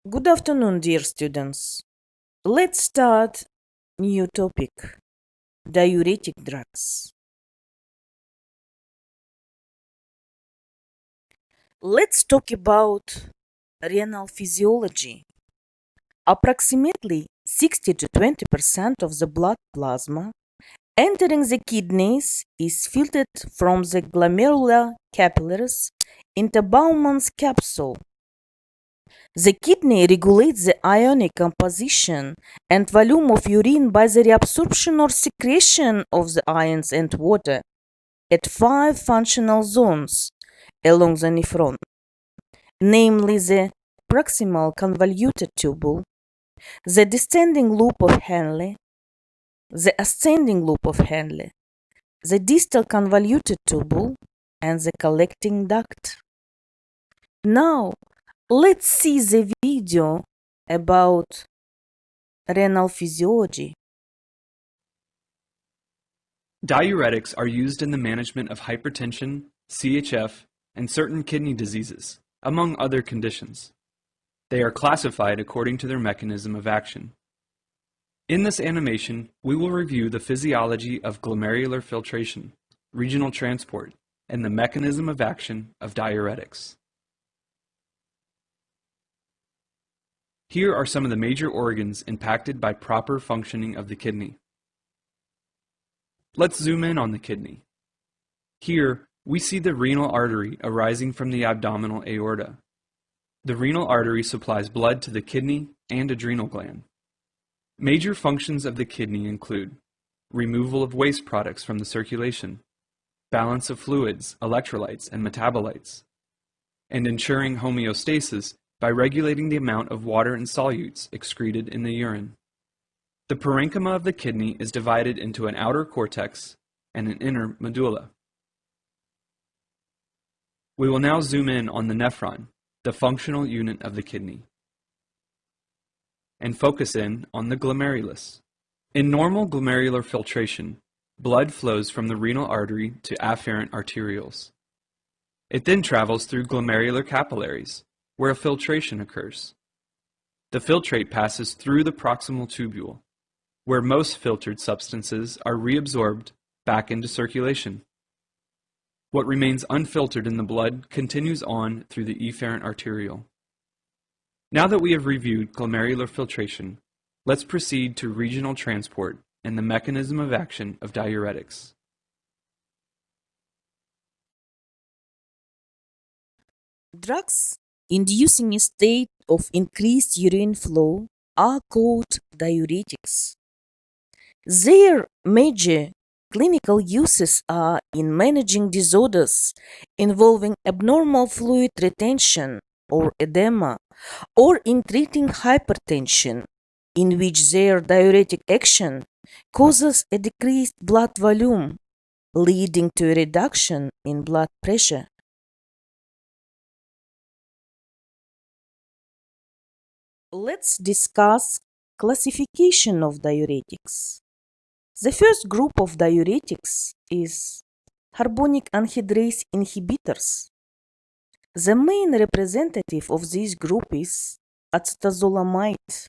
Good afternoon, dear students. Let's start new topic, diuretic drugs. Let's talk about renal physiology. Approximately 60 to 20% of the blood plasma entering the kidneys is filtered from the glomerular capillaries into Bowman's capsule. The kidney regulates the ionic composition and volume of urine by the reabsorption or secretion of the ions and water at 5 functional zones along the nephron, namely the proximal convoluted tubule, the descending loop of Henle, the ascending loop of Henle, the distal convoluted tubule, and the collecting duct. Now, let's see the video about renal physiology. Diuretics are used in the management of hypertension, CHF, and certain kidney diseases, among other conditions. They are classified according to their mechanism of action. In this animation, we will review the physiology of glomerular filtration, regional transport, and the mechanism of action of diuretics. Here are some of the major organs impacted by proper functioning of the kidney. Let's zoom in on the kidney. Here, we see the renal artery arising from the abdominal aorta. The renal artery supplies blood to the kidney and adrenal gland. Major functions of the kidney include removal of waste products from the circulation, balance of fluids, electrolytes, and metabolites, and ensuring homeostasis by regulating the amount of water and solutes excreted in the urine. The parenchyma of the kidney is divided into an outer cortex and an inner medulla. We will now zoom in on the nephron, the functional unit of the kidney, and focus in on the glomerulus. In normal glomerular filtration, blood flows from the renal artery to afferent arterioles. It then travels through glomerular capillaries, where a filtration occurs. The filtrate passes through the proximal tubule, where most filtered substances are reabsorbed back into circulation. What remains unfiltered in the blood continues on through the efferent arteriole. Now that we have reviewed glomerular filtration, let's proceed to regional transport and the mechanism of action of diuretics. Drugs inducing a state of increased urine flow are called diuretics. Their major clinical uses are in managing disorders involving abnormal fluid retention or edema, or in treating hypertension, in which their diuretic action causes a decreased blood volume, leading to a reduction in blood pressure. Let's discuss classification of diuretics. The first group of diuretics is carbonic anhydrase inhibitors. The main representative of this group is acetazolamide.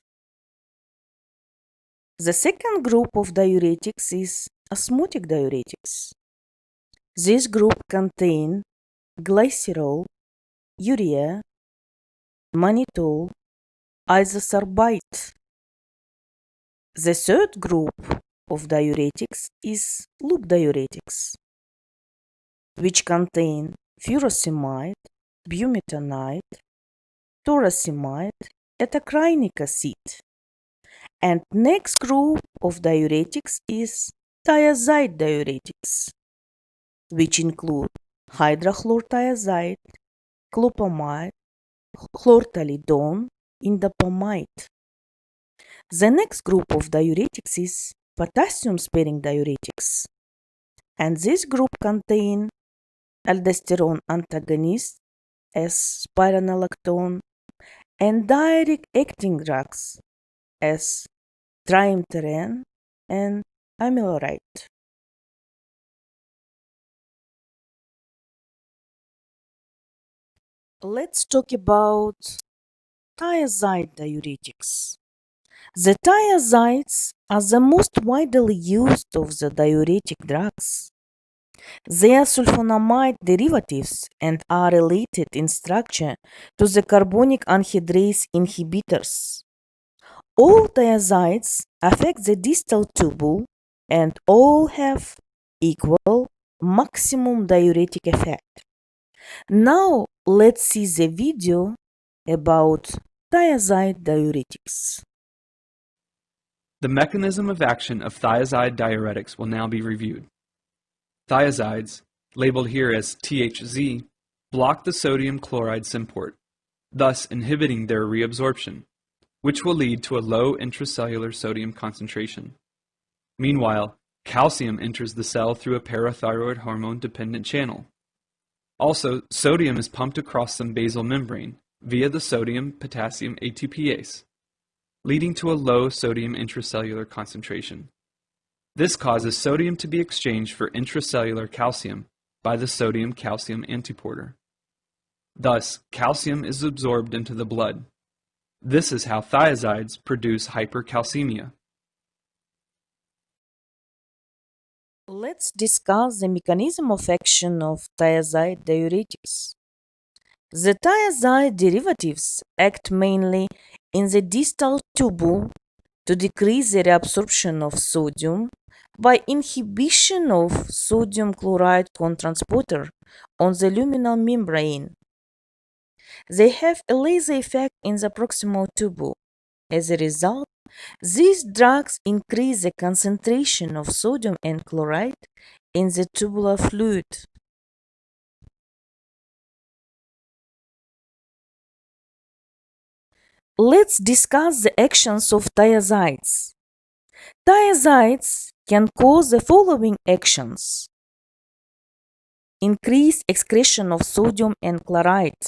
The second group of diuretics is osmotic diuretics. This group contains glycerol, urea, mannitol, isosorbide. The third group of diuretics is loop diuretics, which contain furosemide, bumetanide, toracimide, etacrinic acid. And next group of diuretics is thiazide diuretics, which include hydrochlorothiazide, clopamide, chlorthalidone, indapamide. The next group of diuretics is potassium-sparing diuretics, and this group contains aldosterone antagonist as spironolactone and diuretic-acting drugs as triamterene and amiloride. Let's talk about thiazide diuretics. The thiazides are the most widely used of the diuretic drugs. They are sulfonamide derivatives and are related in structure to the carbonic anhydrase inhibitors. All thiazides affect the distal tubule and all have equal maximum diuretic effect. Now let's see the video about thiazide diuretics. The mechanism of action of thiazide diuretics will now be reviewed. Thiazides, labeled here as THZ, block the sodium chloride symport, thus inhibiting their reabsorption, which will lead to a low intracellular sodium concentration. Meanwhile, calcium enters the cell through a parathyroid hormone-dependent channel. Also, sodium is pumped across some basal membrane via the sodium-potassium ATPase, leading to a low sodium intracellular concentration. This causes sodium to be exchanged for intracellular calcium by the sodium-calcium antiporter. Thus, calcium is absorbed into the blood. This is how thiazides produce hypercalcemia. Let's discuss the mechanism of action of thiazide diuretics. The thiazide derivatives act mainly in the distal tubule to decrease the reabsorption of sodium by inhibition of sodium chloride cotransporter on the luminal membrane. They have a laser effect in the proximal tubule. As a result, these drugs increase the concentration of sodium and chloride in the tubular fluid. Let's discuss the actions of thiazides. Thiazides can cause the following actions: increased excretion of sodium and chloride.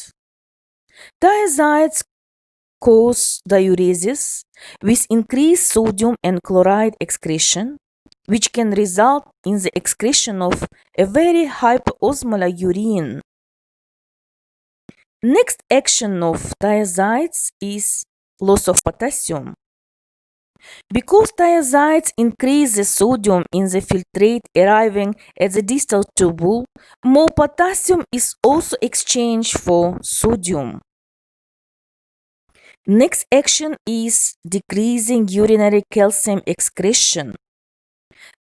Thiazides cause diuresis with increased sodium and chloride excretion, which can result in the excretion of a very hyperosmolar urine. Next action of thiazides is loss of potassium. Because thiazides increase the sodium in the filtrate arriving at the distal tubule, more potassium is also exchanged for sodium. Next action is decreasing urinary calcium excretion.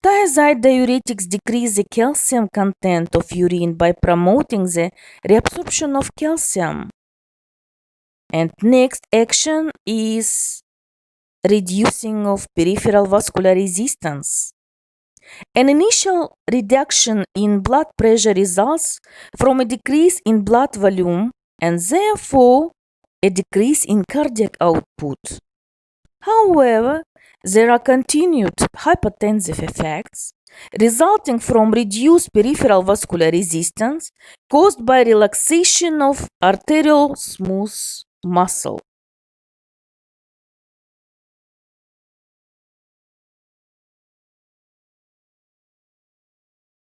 Thiazide diuretics decrease the calcium content of urine by promoting the reabsorption of calcium. And next action is reducing of peripheral vascular resistance. An initial reduction in blood pressure results from a decrease in blood volume and therefore a decrease in cardiac output. However, there are continued hypertensive effects resulting from reduced peripheral vascular resistance caused by relaxation of arterial smooth muscle.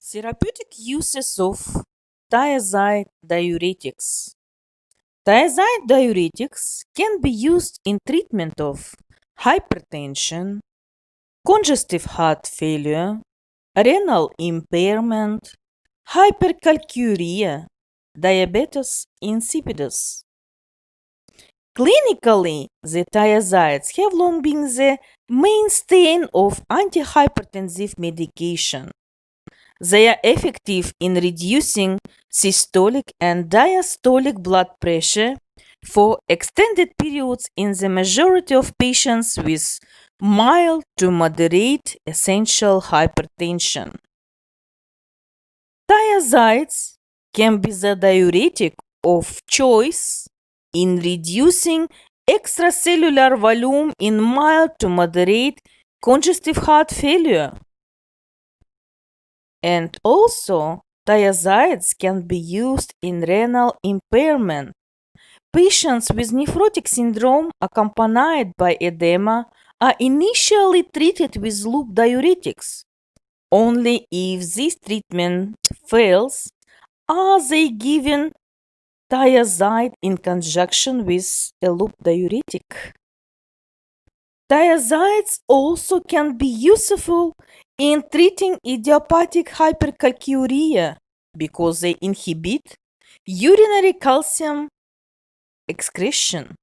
Therapeutic uses of thiazide diuretics. Thiazide diuretics can be used in treatment of hypertension, congestive heart failure, renal impairment, hypercalciuria, diabetes insipidus. Clinically, the thiazides have long been the mainstay of antihypertensive medication. They are effective in reducing systolic and diastolic blood pressure for extended periods in the majority of patients with mild to moderate essential hypertension. Thiazides can be the diuretic of choice in reducing extracellular volume in mild to moderate congestive heart failure. And also, thiazides can be used in renal impairment. Patients with nephrotic syndrome accompanied by edema are initially treated with loop diuretics. Only if this treatment fails are they given thiazide in conjunction with a loop diuretic. Thiazides also can be useful in treating idiopathic hypercalciuria because they inhibit urinary calcium excretion.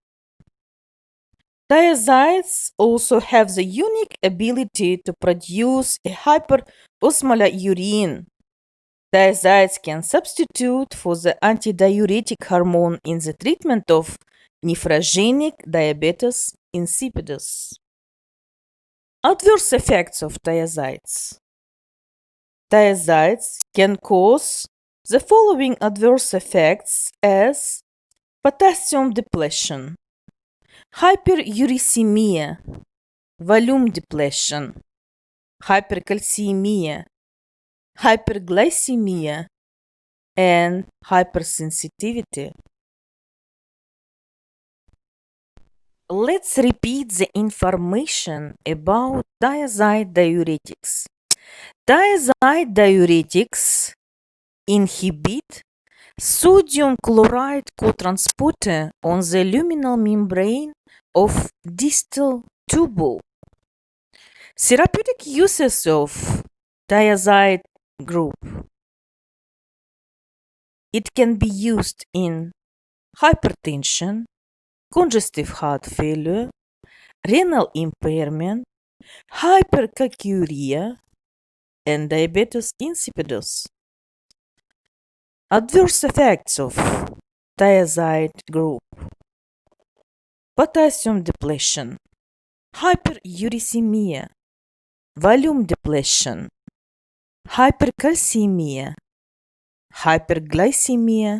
Thiazides also have the unique ability to produce a hyperosmolar urine. Thiazides can substitute for the antidiuretic hormone in the treatment of nephrogenic diabetes insipidus. Adverse effects of thiazides. Thiazides can cause the following adverse effects as potassium depletion, hyperuricemia, volume depletion, hypercalcemia, hyperglycemia, and hypersensitivity. Let's repeat the information about thiazide diuretics. Thiazide diuretics inhibit sodium chloride cotransporter on the luminal membrane of distal tubule. Therapeutic uses of thiazide group. It can be used in hypertension, congestive heart failure, renal impairment, hypercalciuria, and diabetes insipidus. Adverse effects of thiazide group: potassium depletion, hyperuricemia, volume depletion, hypercalcemia, hyperglycemia,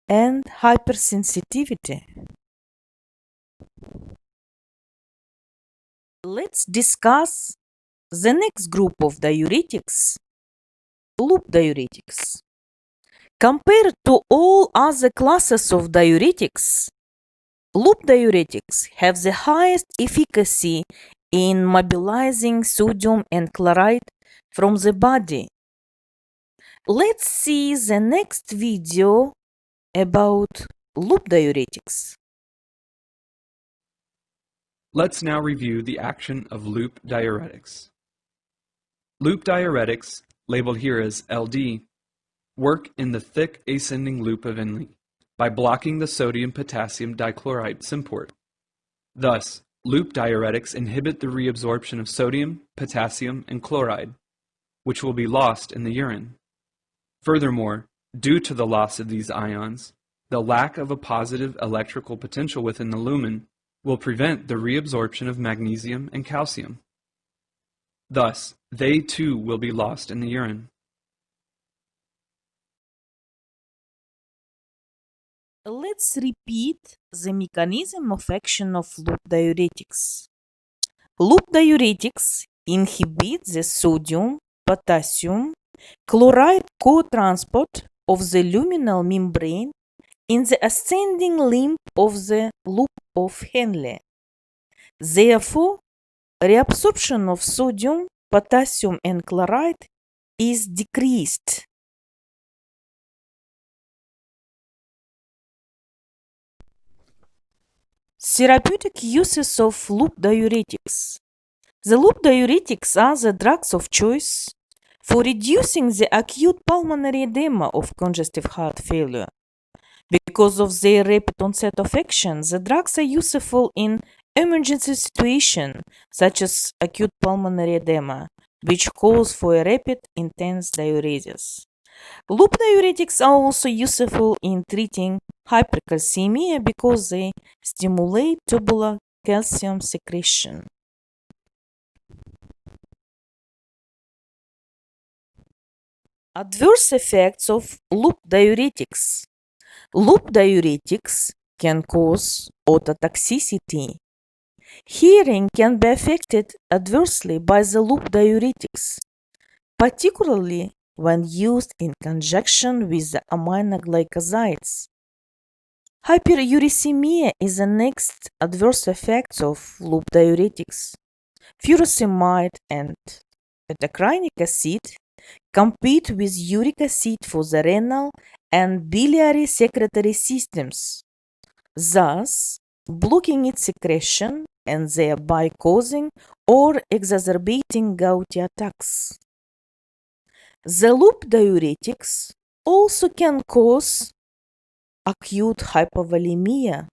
and hypersensitivity. Let's discuss the next group of diuretics, loop diuretics. Compared to all other classes of diuretics, loop diuretics have the highest efficacy in mobilizing sodium and chloride from the body. Let's see the next video about loop diuretics. Let's now review the action of loop diuretics. Loop diuretics, labeled here as LD, work in the thick ascending loop of Henle by blocking the sodium-potassium dichloride symport. Thus, loop diuretics inhibit the reabsorption of sodium, potassium, and chloride, which will be lost in the urine. Furthermore, due to the loss of these ions, the lack of a positive electrical potential within the lumen will prevent the reabsorption of magnesium and calcium. Thus, they too will be lost in the urine. Let's repeat the mechanism of action of loop diuretics. Loop diuretics inhibit the sodium, potassium, chloride co-transport of the luminal membrane in the ascending limb of the loop of Henle. Therefore, reabsorption of sodium, potassium, and chloride is decreased. Therapeutic uses of loop diuretics. The loop diuretics are the drugs of choice for reducing the acute pulmonary edema of congestive heart failure. Because of their rapid onset of action, the drugs are useful in emergency situations such as acute pulmonary edema, which calls for a rapid, intense diuresis. Loop diuretics are also useful in treating hypercalcemia because they stimulate tubular calcium secretion. Adverse effects of loop diuretics. Loop diuretics can cause ototoxicity. Hearing can be affected adversely by the loop diuretics, particularly when used in conjunction with the aminoglycosides. Hyperuricemia is the next adverse effect of loop diuretics. Furosemide and betacrinic acid compete with uric acid for the renal and biliary secretory systems, thus blocking its secretion and thereby causing or exacerbating gouty attacks. The loop diuretics also can cause acute hypovolemia.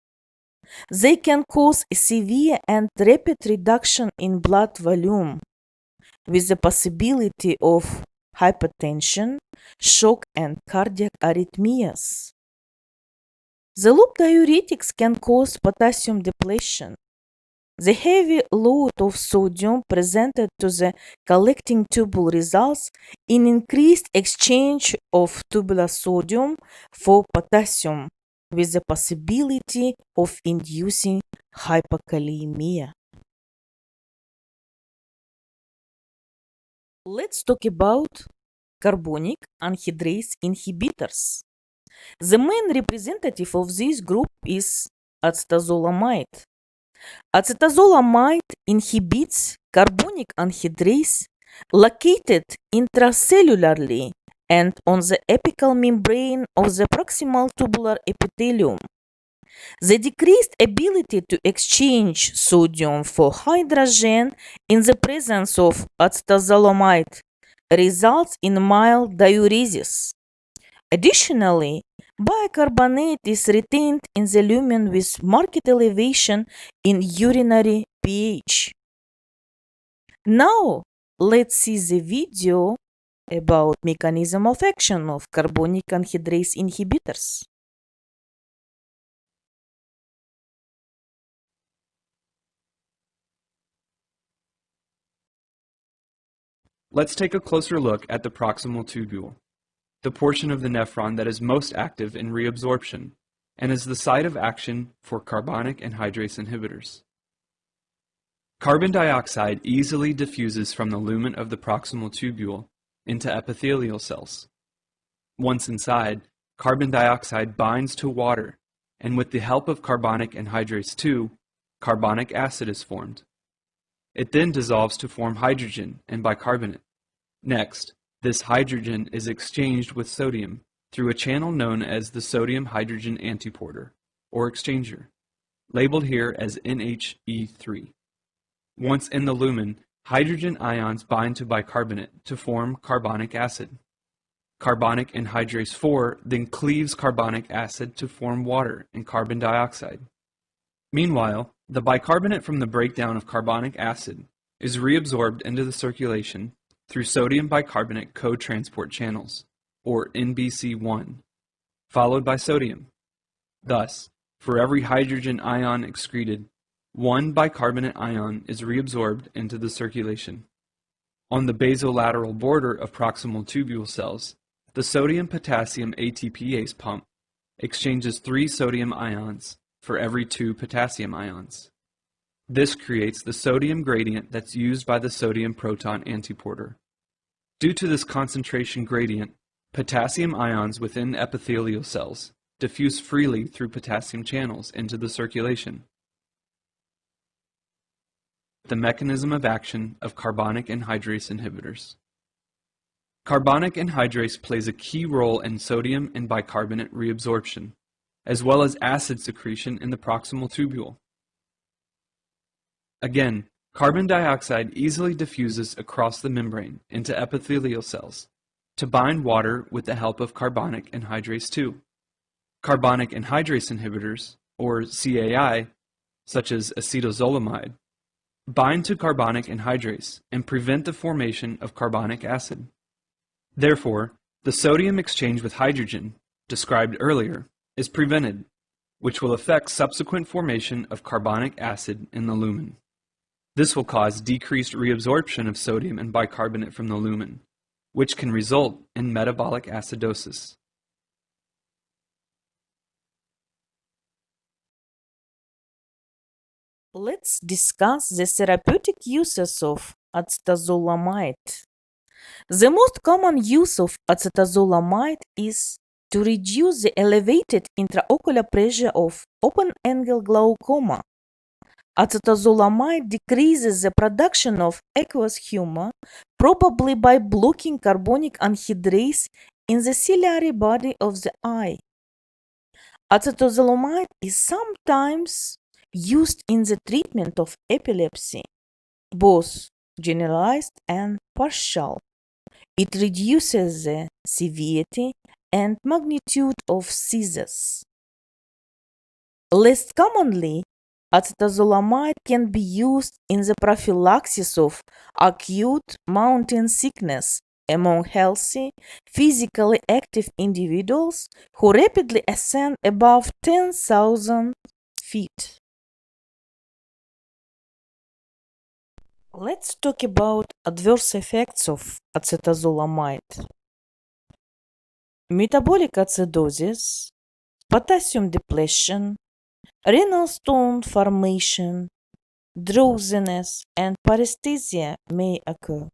They can cause a severe and rapid reduction in blood volume, with the possibility of hypertension, shock, and cardiac arrhythmias. The loop diuretics can cause potassium depletion. The heavy load of sodium presented to the collecting tubule results in increased exchange of tubular sodium for potassium, with the possibility of inducing hypokalemia. Let's talk about carbonic anhydrase inhibitors. The main representative of this group is acetazolamide. Acetazolamide inhibits carbonic anhydrase located intracellularly and on the apical membrane of the proximal tubular epithelium. The decreased ability to exchange sodium for hydrogen in the presence of acetazolamide results in mild diuresis. Additionally, bicarbonate is retained in the lumen with marked elevation in urinary pH. Now, let's see the video about mechanism of action of carbonic anhydrase inhibitors. Let's take a closer look at the proximal tubule, the portion of the nephron that is most active in reabsorption and is the site of action for carbonic anhydrase inhibitors. Carbon dioxide easily diffuses from the lumen of the proximal tubule into epithelial cells. Once inside, carbon dioxide binds to water, and with the help of carbonic anhydrase 2, carbonic acid is formed. It then dissolves to form hydrogen and bicarbonate. Next, this hydrogen is exchanged with sodium through a channel known as the sodium-hydrogen antiporter, or exchanger, labeled here as NHE3. Once in the lumen, hydrogen ions bind to bicarbonate to form carbonic acid. Carbonic anhydrase 4 then cleaves carbonic acid to form water and carbon dioxide. Meanwhile, the bicarbonate from the breakdown of carbonic acid is reabsorbed into the circulation through sodium bicarbonate cotransport channels, or NBC1, followed by sodium. Thus, for every hydrogen ion excreted, one bicarbonate ion is reabsorbed into the circulation. On the basolateral border of proximal tubule cells, the sodium-potassium ATPase pump exchanges 3 sodium ions for every 2 potassium ions. This creates the sodium gradient that's used by the sodium proton antiporter. Due to this concentration gradient, potassium ions within epithelial cells diffuse freely through potassium channels into the circulation. The mechanism of action of carbonic anhydrase inhibitors. Carbonic anhydrase plays a key role in sodium and bicarbonate reabsorption, as well as acid secretion in the proximal tubule. Again, carbon dioxide easily diffuses across the membrane into epithelial cells to bind water with the help of carbonic anhydrase 2. Carbonic anhydrase inhibitors, or CAI, such as acetazolamide, bind to carbonic anhydrase and prevent the formation of carbonic acid. Therefore, the sodium exchange with hydrogen, described earlier, is prevented, which will affect subsequent formation of carbonic acid in the lumen. This will cause decreased reabsorption of sodium and bicarbonate from the lumen, which can result in metabolic acidosis. Let's discuss the therapeutic uses of acetazolamide. The most common use of acetazolamide is to reduce the elevated intraocular pressure of open-angle glaucoma. Acetazolamide decreases the production of aqueous humor, probably by blocking carbonic anhydrase in the ciliary body of the eye. Acetazolamide is sometimes used in the treatment of epilepsy, both generalized and partial. It reduces the severity and magnitude of seizures. Less commonly, acetazolamide can be used in the prophylaxis of acute mountain sickness among healthy, physically active individuals who rapidly ascend above 10,000 feet. Let's talk about adverse effects of acetazolamide. Metabolic acidosis, potassium depletion, renal stone formation, drowsiness, and paresthesia may occur.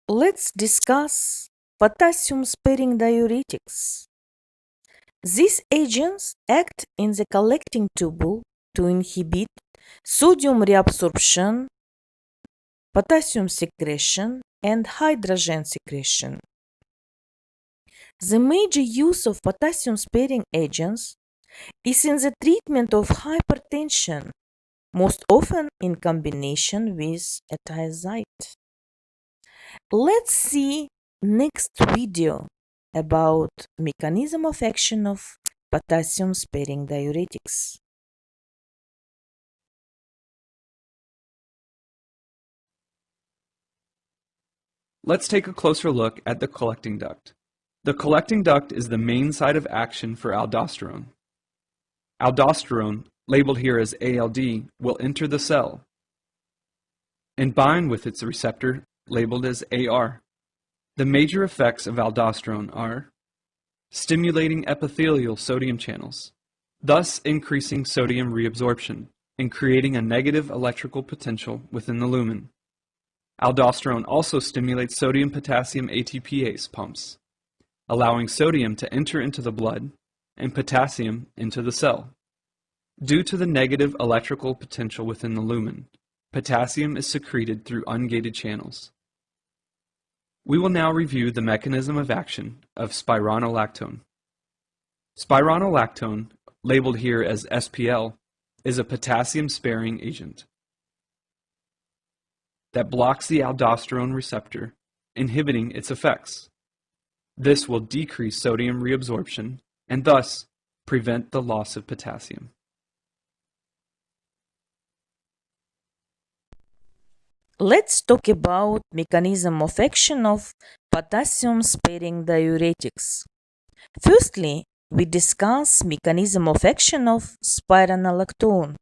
Let's discuss potassium-sparing diuretics. These agents act in the collecting tubule to inhibit sodium reabsorption, potassium secretion, and hydrogen secretion. The major use of potassium-sparing agents is in the treatment of hypertension, most often in combination with a thiazide. Let's see next video about mechanism of action of potassium-sparing diuretics. Let's take a closer look at the collecting duct. The collecting duct is the main site of action for aldosterone. Aldosterone, labeled here as ALD, will enter the cell and bind with its receptor, labeled as AR. The major effects of aldosterone are stimulating epithelial sodium channels, thus increasing sodium reabsorption and creating a negative electrical potential within the lumen. Aldosterone also stimulates sodium-potassium ATPase pumps, allowing sodium to enter into the blood and potassium into the cell. Due to the negative electrical potential within the lumen, potassium is secreted through ungated channels. We will now review the mechanism of action of spironolactone. Spironolactone, labeled here as SPL, is a potassium-sparing agent that blocks the aldosterone receptor, inhibiting its effects. This will decrease sodium reabsorption and thus prevent the loss of potassium. Let's talk about mechanism of action of potassium-sparing diuretics. Firstly, we discuss mechanism of action of spironolactone.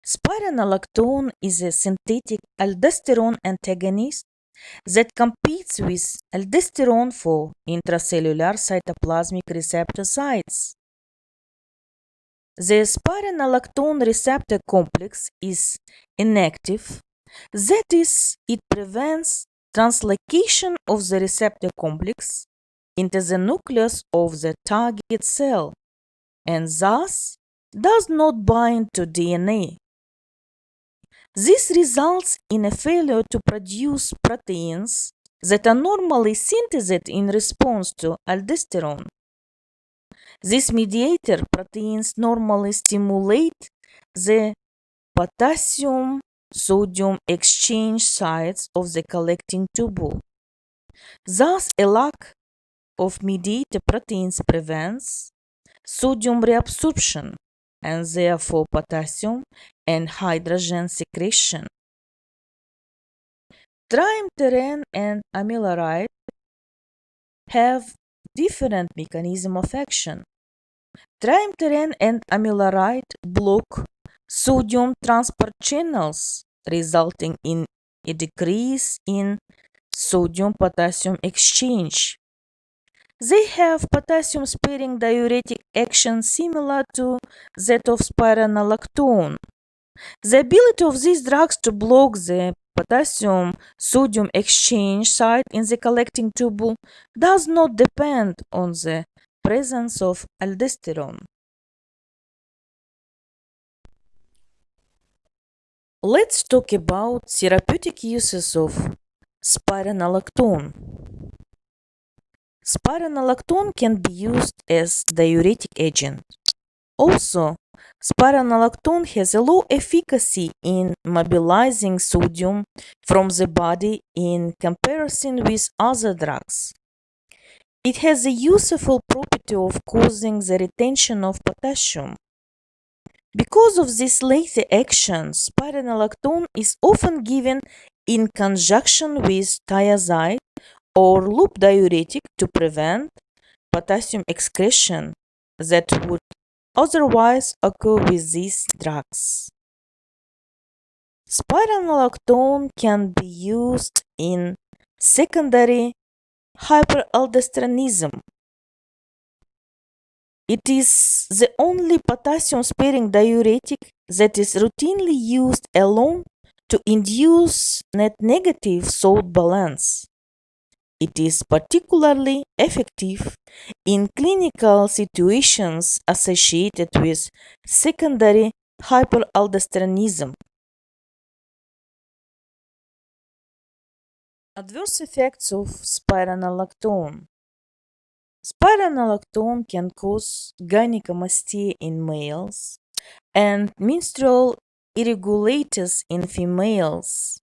Spironolactone is a synthetic aldosterone antagonist that competes with aldosterone for intracellular cytoplasmic receptor sites. The spironolactone receptor complex is inactive, that is, it prevents translocation of the receptor complex into the nucleus of the target cell and thus does not bind to DNA. This results in a failure to produce proteins that are normally synthesized in response to aldosterone. These mediator proteins normally stimulate the potassium-sodium exchange sites of the collecting tubule. Thus, a lack of mediator proteins prevents sodium reabsorption and therefore potassium and hydrogen secretion. Triamterene and amiloride have different mechanism of action. Triamterene and amiloride block sodium transport channels, resulting in a decrease in sodium-potassium exchange. They have potassium-sparing diuretic action similar to that of spironolactone. The ability of these drugs to block the potassium-sodium exchange site in the collecting tubule does not depend on the presence of aldosterone. Let's talk about therapeutic uses of spironolactone. Spironolactone can be used as diuretic agent. Also, spironolactone has a low efficacy in mobilizing sodium from the body in comparison with other drugs. It has a useful property of causing the retention of potassium. Because of this lazy action, spironolactone is often given in conjunction with thiazide or loop diuretic to prevent potassium excretion that would otherwise occur with these drugs. Spironolactone can be used in secondary hyperaldosteronism. It is the only potassium-sparing diuretic that is routinely used alone to induce net negative salt balance. It is particularly effective in clinical situations associated with secondary hyperaldosteronism. Adverse effects of spironolactone. Spironolactone can cause gynecomastia in males and menstrual irregularities in females.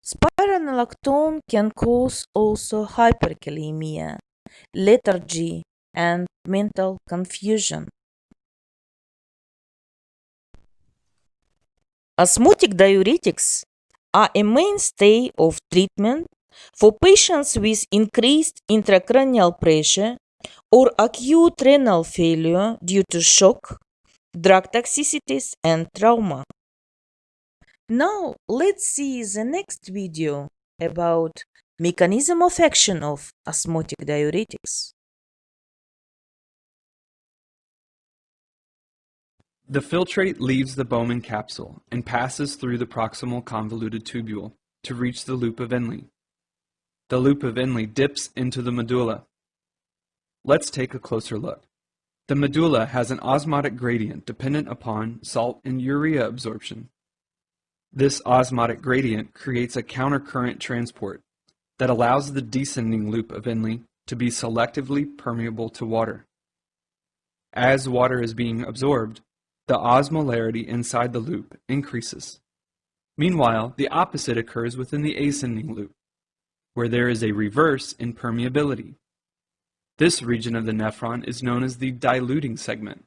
Spironolactone can cause also hyperkalemia, lethargy, and mental confusion. Osmotic diuretics are a mainstay of treatment for patients with increased intracranial pressure or acute renal failure due to shock, drug toxicities, and trauma. Now let's see the next video about mechanism of action of osmotic diuretics. The filtrate leaves the Bowman capsule and passes through the proximal convoluted tubule to reach the loop of Henle. The loop of Henle dips into the medulla. Let's take a closer look. The medulla has an osmotic gradient dependent upon salt and urea absorption. This osmotic gradient creates a countercurrent transport that allows the descending loop of Henle to be selectively permeable to water. As water is being absorbed, the osmolarity inside the loop increases. Meanwhile, the opposite occurs within the ascending loop, where there is a reverse in permeability. This region of the nephron is known as the diluting segment,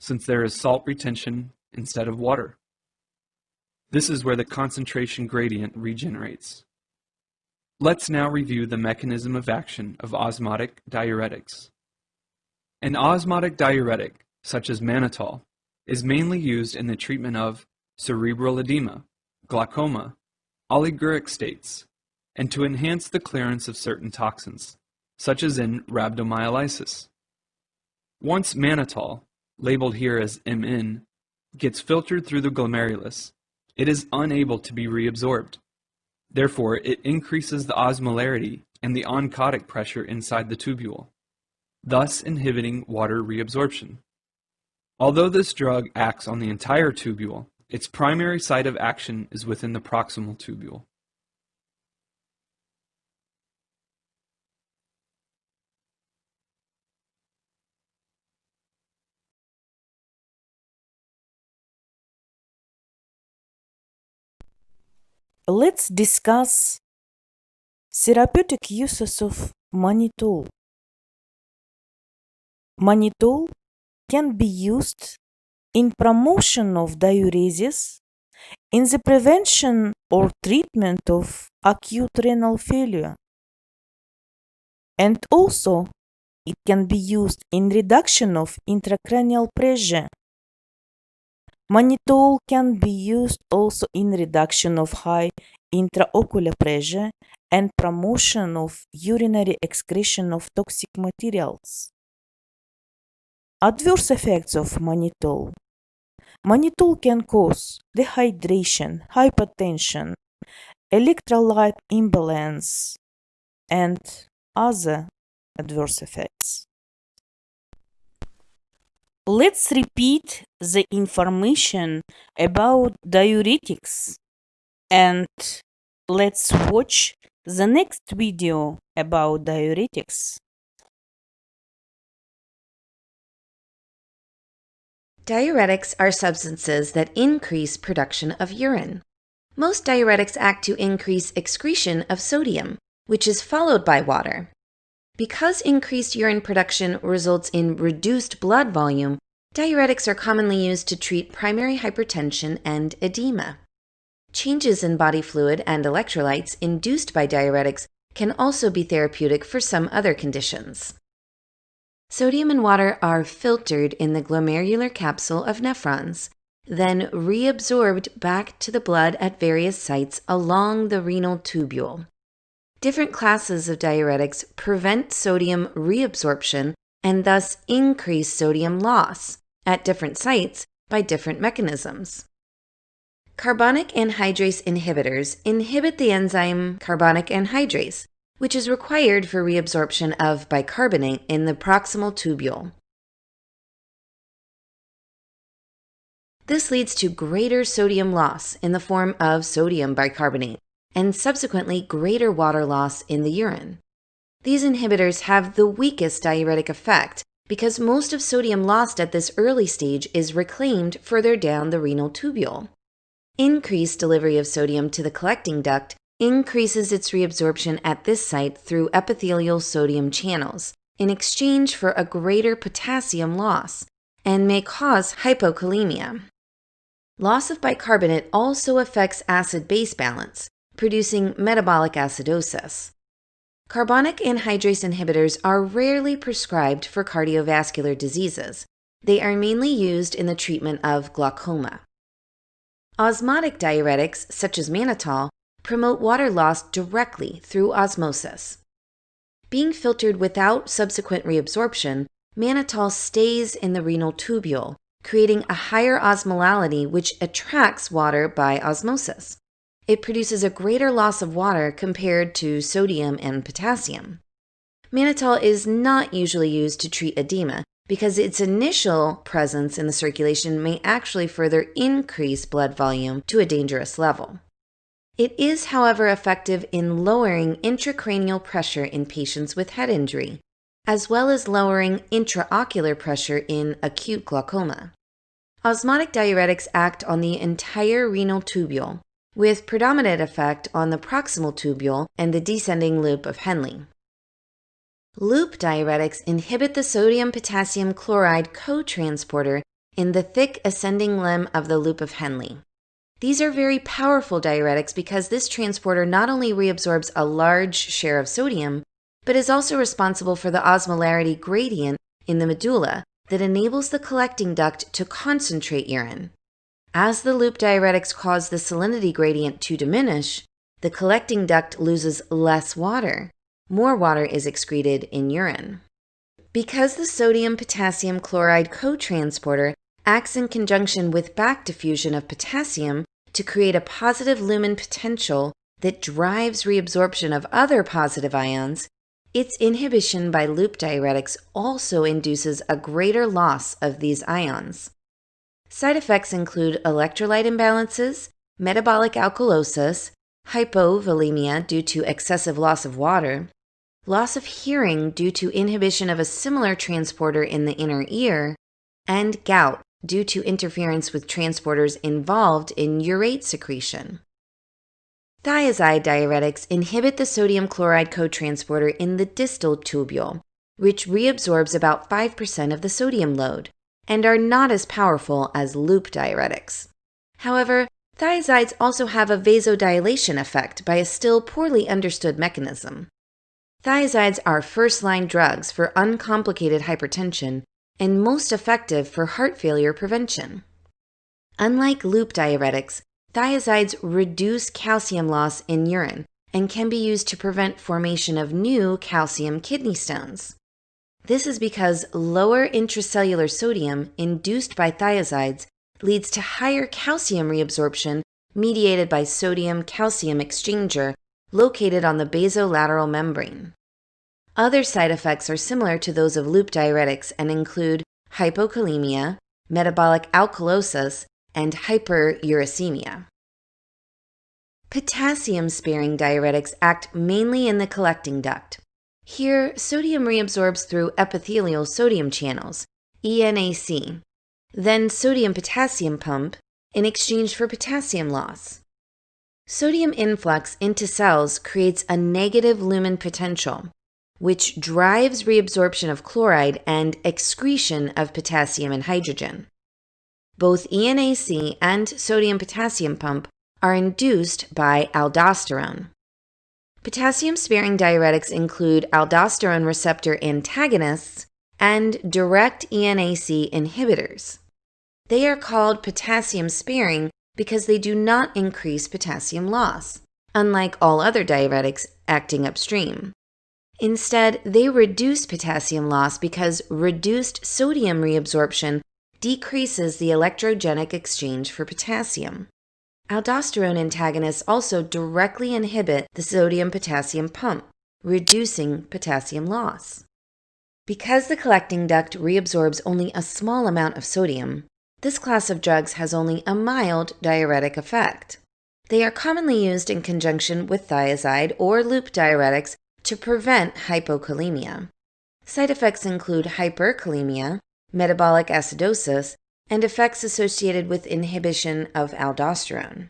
since there is salt retention instead of water. This is where the concentration gradient regenerates. Let's now review the mechanism of action of osmotic diuretics. An osmotic diuretic, such as mannitol, is mainly used in the treatment of cerebral edema, glaucoma, oliguric states, and to enhance the clearance of certain toxins, such as in rhabdomyolysis. Once mannitol, labeled here as Mn, gets filtered through the glomerulus, it is unable to be reabsorbed. Therefore, it increases the osmolarity and the oncotic pressure inside the tubule, thus inhibiting water reabsorption. Although this drug acts on the entire tubule, its primary site of action is within the proximal tubule. Let's discuss therapeutic uses of mannitol. Mannitol can be used in promotion of diuresis, in the prevention or treatment of acute renal failure, and also it can be used in reduction of intracranial pressure. Mannitol can be used also in reduction of high intraocular pressure and promotion of urinary excretion of toxic materials. Adverse effects of mannitol. Mannitol can cause dehydration, hypertension, electrolyte imbalance, and other adverse effects. Let's repeat the information about diuretics and let's watch the next video about diuretics. Diuretics are substances that increase production of urine. Most diuretics act to increase excretion of sodium, which is followed by water. Because increased urine production results in reduced blood volume, diuretics are commonly used to treat primary hypertension and edema. Changes in body fluid and electrolytes induced by diuretics can also be therapeutic for some other conditions. Sodium and water are filtered in the glomerular capsule of nephrons, then reabsorbed back to the blood at various sites along the renal tubule. Different classes of diuretics prevent sodium reabsorption and thus increase sodium loss at different sites by different mechanisms. Carbonic anhydrase inhibitors inhibit the enzyme carbonic anhydrase, which is required for reabsorption of bicarbonate in the proximal tubule. This leads to greater sodium loss in the form of sodium bicarbonate, and subsequently greater water loss in the urine. These inhibitors have the weakest diuretic effect because most of sodium lost at this early stage is reclaimed further down the renal tubule. Increased delivery of sodium to the collecting duct increases its reabsorption at this site through epithelial sodium channels in exchange for a greater potassium loss and may cause hypokalemia. Loss of bicarbonate also affects acid-base balance, producing metabolic acidosis. Carbonic anhydrase inhibitors are rarely prescribed for cardiovascular diseases. They are mainly used in the treatment of glaucoma. Osmotic diuretics, such as mannitol, promote water loss directly through osmosis. Being filtered without subsequent reabsorption, mannitol stays in the renal tubule, creating a higher osmolality which attracts water by osmosis. It produces a greater loss of water compared to sodium and potassium. Mannitol is not usually used to treat edema because its initial presence in the circulation may actually further increase blood volume to a dangerous level. It is, however, effective in lowering intracranial pressure in patients with head injury, as well as lowering intraocular pressure in acute glaucoma. Osmotic diuretics act on the entire renal tubule, with predominant effect on the proximal tubule and the descending loop of Henle. Loop diuretics inhibit the sodium-potassium chloride cotransporter in the thick ascending limb of the loop of Henle. These are very powerful diuretics because this transporter not only reabsorbs a large share of sodium, but is also responsible for the osmolarity gradient in the medulla that enables the collecting duct to concentrate urine. As the loop diuretics cause the salinity gradient to diminish, the collecting duct loses less water. More water is excreted in urine. Because the sodium-potassium chloride cotransporter acts in conjunction with back diffusion of potassium to create a positive lumen potential that drives reabsorption of other positive ions, its inhibition by loop diuretics also induces a greater loss of these ions. Side effects include electrolyte imbalances, metabolic alkalosis, hypovolemia due to excessive loss of water, loss of hearing due to inhibition of a similar transporter in the inner ear, and gout due to interference with transporters involved in urate secretion. Thiazide diuretics inhibit the sodium chloride cotransporter in the distal tubule, which reabsorbs about 5% of the sodium load, and are not as powerful as loop diuretics. However, thiazides also have a vasodilation effect by a still poorly understood mechanism. Thiazides are first-line drugs for uncomplicated hypertension and most effective for heart failure prevention. Unlike loop diuretics, thiazides reduce calcium loss in urine and can be used to prevent formation of new calcium kidney stones. This is because lower intracellular sodium induced by thiazides leads to higher calcium reabsorption mediated by sodium-calcium exchanger located on the basolateral membrane. Other side effects are similar to those of loop diuretics and include hypokalemia, metabolic alkalosis, and hyperuricemia. Potassium-sparing diuretics act mainly in the collecting duct. Here, sodium reabsorbs through epithelial sodium channels, ENaC, then sodium-potassium pump in exchange for potassium loss. Sodium influx into cells creates a negative lumen potential, which drives reabsorption of chloride and excretion of potassium and hydrogen. Both ENaC and sodium-potassium pump are induced by aldosterone. Potassium-sparing diuretics include aldosterone receptor antagonists and direct ENaC inhibitors. They are called potassium-sparing because they do not increase potassium loss, unlike all other diuretics acting upstream. Instead, they reduce potassium loss because reduced sodium reabsorption decreases the electrogenic exchange for potassium. Aldosterone antagonists also directly inhibit the sodium-potassium pump, reducing potassium loss. Because the collecting duct reabsorbs only a small amount of sodium, this class of drugs has only a mild diuretic effect. They are commonly used in conjunction with thiazide or loop diuretics to prevent hypokalemia. Side effects include hyperkalemia, metabolic acidosis, and effects associated with inhibition of aldosterone.